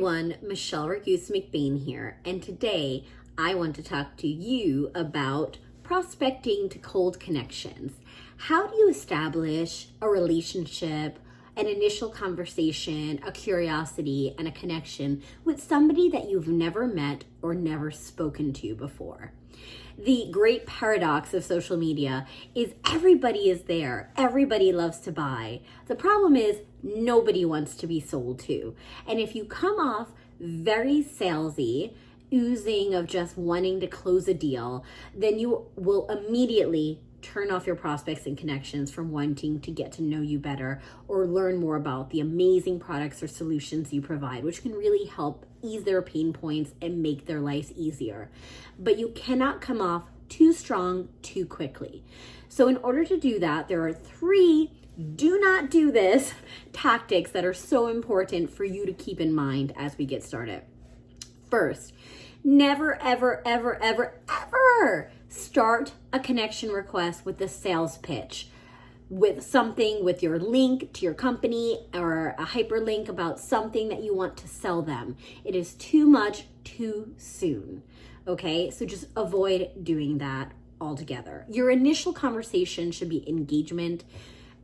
everyone, Michelle Raguse McBain here, and today I want to talk to you about prospecting to cold connections. How do you establish a relationship, an initial conversation, a curiosity, and a connection with somebody that you've never met or never spoken to before? The great paradox of social media is everybody is there. Everybody loves to buy. The problem is nobody wants to be sold to. And if you come off very salesy, oozing of just wanting to close a deal, then you will immediately turn off your prospects and connections from wanting to get to know you better or learn more about the amazing products or solutions you provide, which can really help ease their pain points and make their lives easier. But you cannot come off too strong too quickly. So in order to do that, there are 3 do not do this tactics that are so important for you to keep in mind as we get started. First, never, ever, ever, ever, ever start a connection request with a sales pitch, with something, with your link to your company or a hyperlink about something that you want to sell them. It is too much too soon. Okay, so just avoid doing that altogether. Your initial conversation should be engagement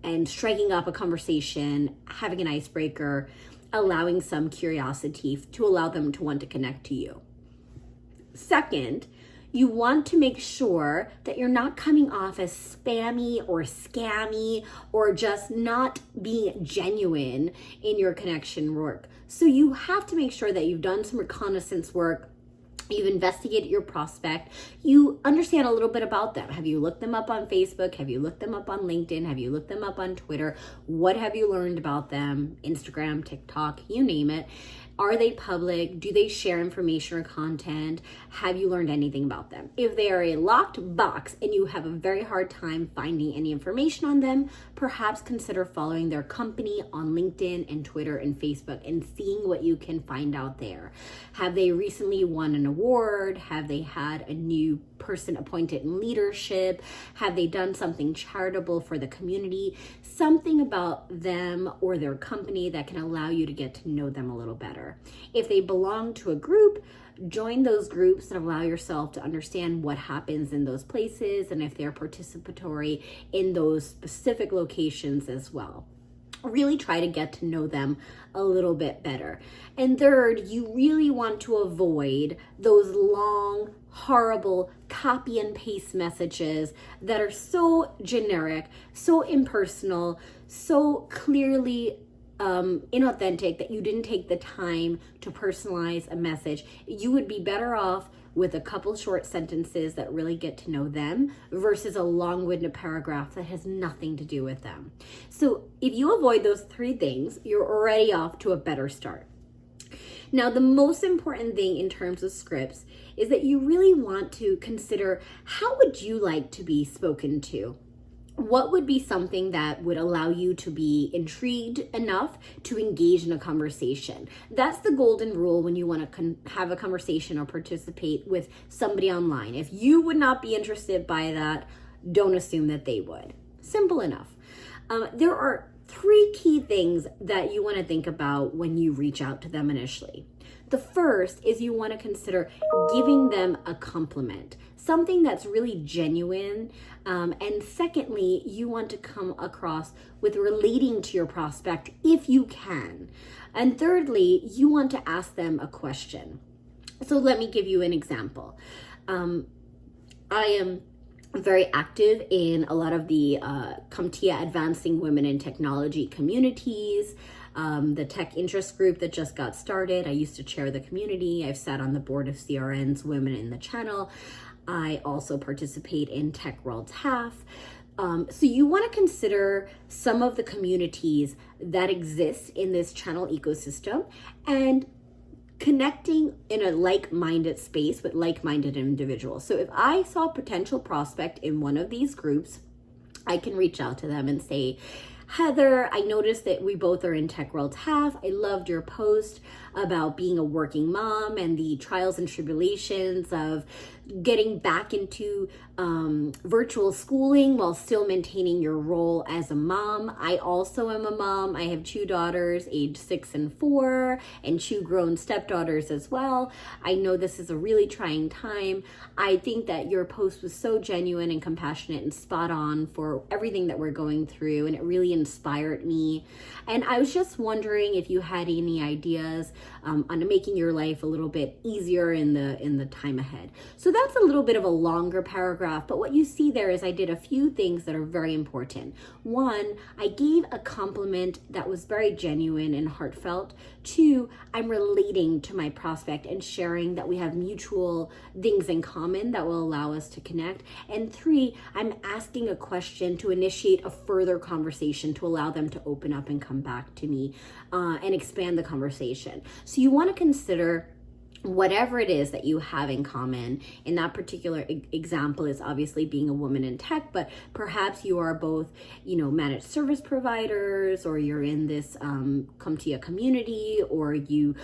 and striking up a conversation, having an icebreaker, allowing some curiosity to allow them to want to connect to you. Second, you want to make sure that you're not coming off as spammy or scammy or just not being genuine in your connection work. So you have to make sure that you've done some reconnaissance work. You've investigated your prospect. You understand a little bit about them. Have you looked them up on Facebook? Have you looked them up on LinkedIn? Have you looked them up on Twitter? What have you learned about them? Instagram, TikTok, you name it. Are they public? Do they share information or content? Have you learned anything about them? If they are a locked box and you have a very hard time finding any information on them, perhaps consider following their company on LinkedIn and Twitter and Facebook and seeing what you can find out there. Have they recently won an award? Have they had a new person appointed in leadership? Have they done something charitable for the community? Something about them or their company that can allow you to get to know them a little better. If they belong to a group, join those groups and allow yourself to understand what happens in those places and if they're participatory in those specific locations as well. Really try to get to know them a little bit better. And third, you really want to avoid those long, horrible copy and paste messages that are so generic, so impersonal, so clearly inauthentic that you didn't take the time to personalize a message. You would be better off with a couple short sentences that really get to know them versus a long-winded paragraph that has nothing to do with them. So if you avoid those 3 things, you're already off to a better start. Now, the most important thing in terms of scripts is that you really want to consider, how would you like to be spoken to? What would be something that would allow you to be intrigued enough to engage in a conversation? That's the golden rule when you want to have a conversation or participate with somebody online. If you would not be interested by that, don't assume that they would. Simple enough. There are 3 key things that you want to think about when you reach out to them initially. The first is you want to consider giving them a compliment, something that's really genuine. And secondly, you want to come across with relating to your prospect if you can. And thirdly, you want to ask them a question. So let me give you an example. I am very active in a lot of the CompTIA Advancing Women in Technology communities, the tech interest group that just got started. I used to chair the community. I've sat on the board of CRN's Women in the Channel. I also participate in Tech World's Half. So you want to consider some of the communities that exist in this channel ecosystem and connecting in a like-minded space with like-minded individuals. So if I saw a potential prospect in one of these groups, I can reach out to them and say, Heather, I noticed that we both are in Tech World's Half. I loved your post. about being a working mom and the trials and tribulations of getting back into virtual schooling while still maintaining your role as a mom. I also am a mom. I have two daughters, age 6 and 4, and two grown stepdaughters as well. I know this is a really trying time. I think that your post was so genuine and compassionate and spot on for everything that we're going through, and it really inspired me. And I was just wondering if you had any ideas on making your life a little bit easier in the time ahead. So that's a little bit of a longer paragraph, but what you see there is I did a few things that are very important. One, I gave a compliment that was very genuine and heartfelt. Two, I'm relating to my prospect and sharing that we have mutual things in common that will allow us to connect. And three, I'm asking a question to initiate a further conversation to allow them to open up and come back to me and expand the conversation. So you want to consider whatever it is that you have in common. In that particular example is obviously being a woman in tech, but perhaps you are both, managed service providers, or you're in this CompTIA community, or you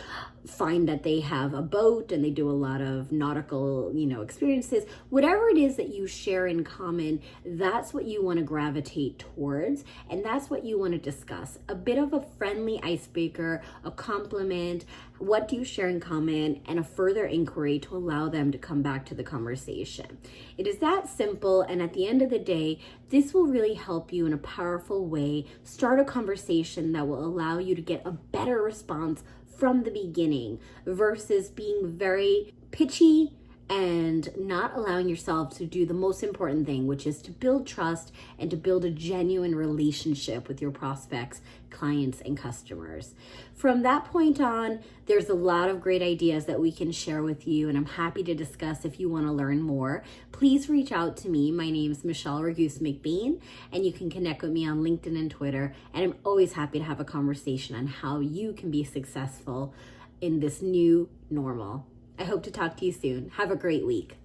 find that they have a boat and they do a lot of nautical, experiences. Whatever it is that you share in common, that's what you want to gravitate towards, and that's what you want to discuss. A bit of a friendly icebreaker, a compliment, what do you share in common, and a further inquiry to allow them to come back to the conversation. It is that simple, and at the end of the day, this will really help you in a powerful way start a conversation that will allow you to get a better response from the beginning versus being very pitchy and not allowing yourself to do the most important thing, which is to build trust and to build a genuine relationship with your prospects, clients, and customers. From that point on, there's a lot of great ideas that we can share with you, and I'm happy to discuss if you want to learn more. Please reach out to me. My name is Michelle Reguse McBean, and you can connect with me on LinkedIn and Twitter, and I'm always happy to have a conversation on how you can be successful in this new normal. I hope to talk to you soon. Have a great week.